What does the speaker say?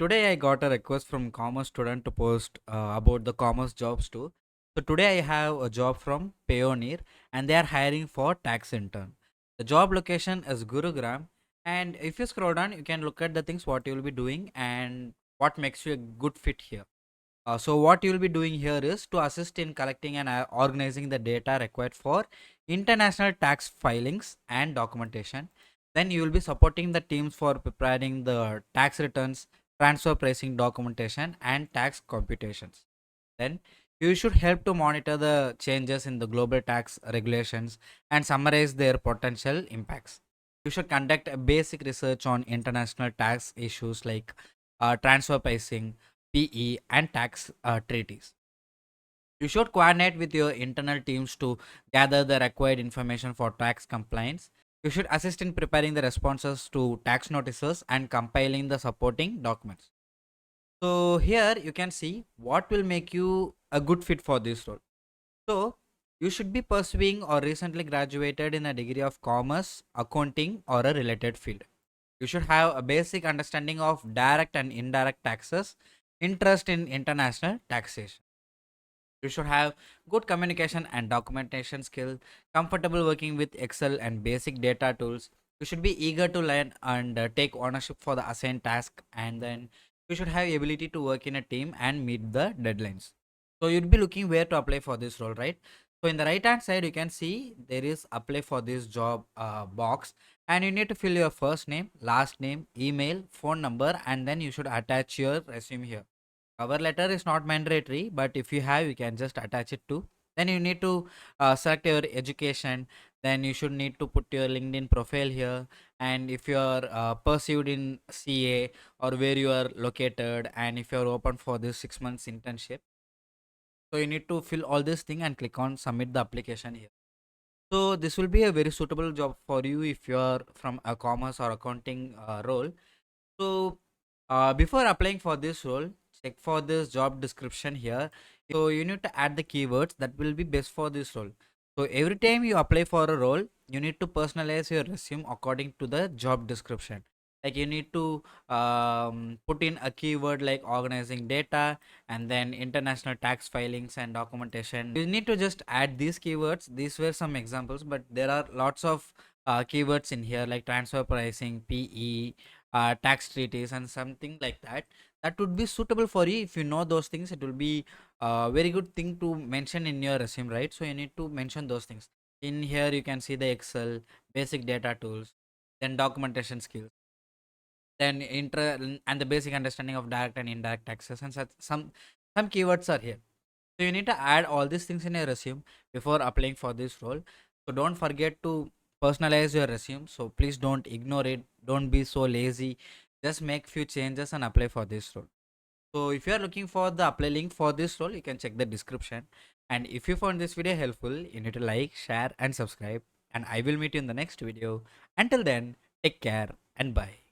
today I got a request from commerce student to post about the commerce jobs too. So today I have a job from Payoneer and they are hiring for tax intern. The job location is Gurugram, and if you scroll down you can look at the things what you will be doing and what makes you a good fit here. So what you will be doing here is to assist in collecting and organizing the data required for international tax filings and documentation. Then you will be supporting the teams for preparing the tax returns, transfer pricing documentation, and tax computations. Then you should help to monitor the changes in the global tax regulations and summarize their potential impacts. You should conduct a basic research on international tax issues like transfer pricing, PE, and tax treaties. You should coordinate with your internal teams to gather the required information for tax compliance. You should assist in preparing the responses to tax notices and compiling the supporting documents. So here you can see what will make you a good fit for this role. So you should be pursuing or recently graduated in a degree of commerce, accounting, or a related field. You should have a basic understanding of direct and indirect taxes, interest in international taxation. You should have good communication and documentation skill, comfortable working with Excel and basic data tools. You should be eager to learn and take ownership for the assigned task, and then you should have ability to work in a team and meet the deadlines. So you'd be looking where to apply for this role, right? So in the right hand side, you can see there is apply for this job box, and you need to fill your first name, last name, email, phone number, and then you should attach your resume here. Cover letter is not mandatory, but if you have, you can just attach it to. Then you need to select your education. Then you should need to put your LinkedIn profile here, and if you are pursued in CA or where you are located, and if you are open for this 6 months internship. So you need to fill all this thing and click on submit the application here. So this will be a very suitable job for you if you are from a commerce or accounting role. So before applying for this role, check for this job description here. So you need to add the keywords that will be best for this role. So every time you apply for a role, you need to personalize your resume according to the job description. Like you need to put in a keyword like organizing data and then international tax filings and documentation. You need to just add these keywords. These were some examples, but there are lots of keywords in here like transfer pricing, PE, tax treaties, and something like that. That would be suitable for you. If you know those things, it will be a very good thing to mention in your resume, right? So you need to mention those things. In here you can see the Excel, basic data tools, then documentation skills, then and the basic understanding of direct and indirect taxes, and some keywords are here. So you need to add all these things in your resume before applying for this role. So don't forget to personalize your resume. So please don't ignore it. Don't be so lazy. Just make few changes and apply for this role. So if you are looking for the apply link for this role, you can check the description. And if you found this video helpful, you need to like, share, and subscribe. And I will meet you in the next video. Until then, take care and bye.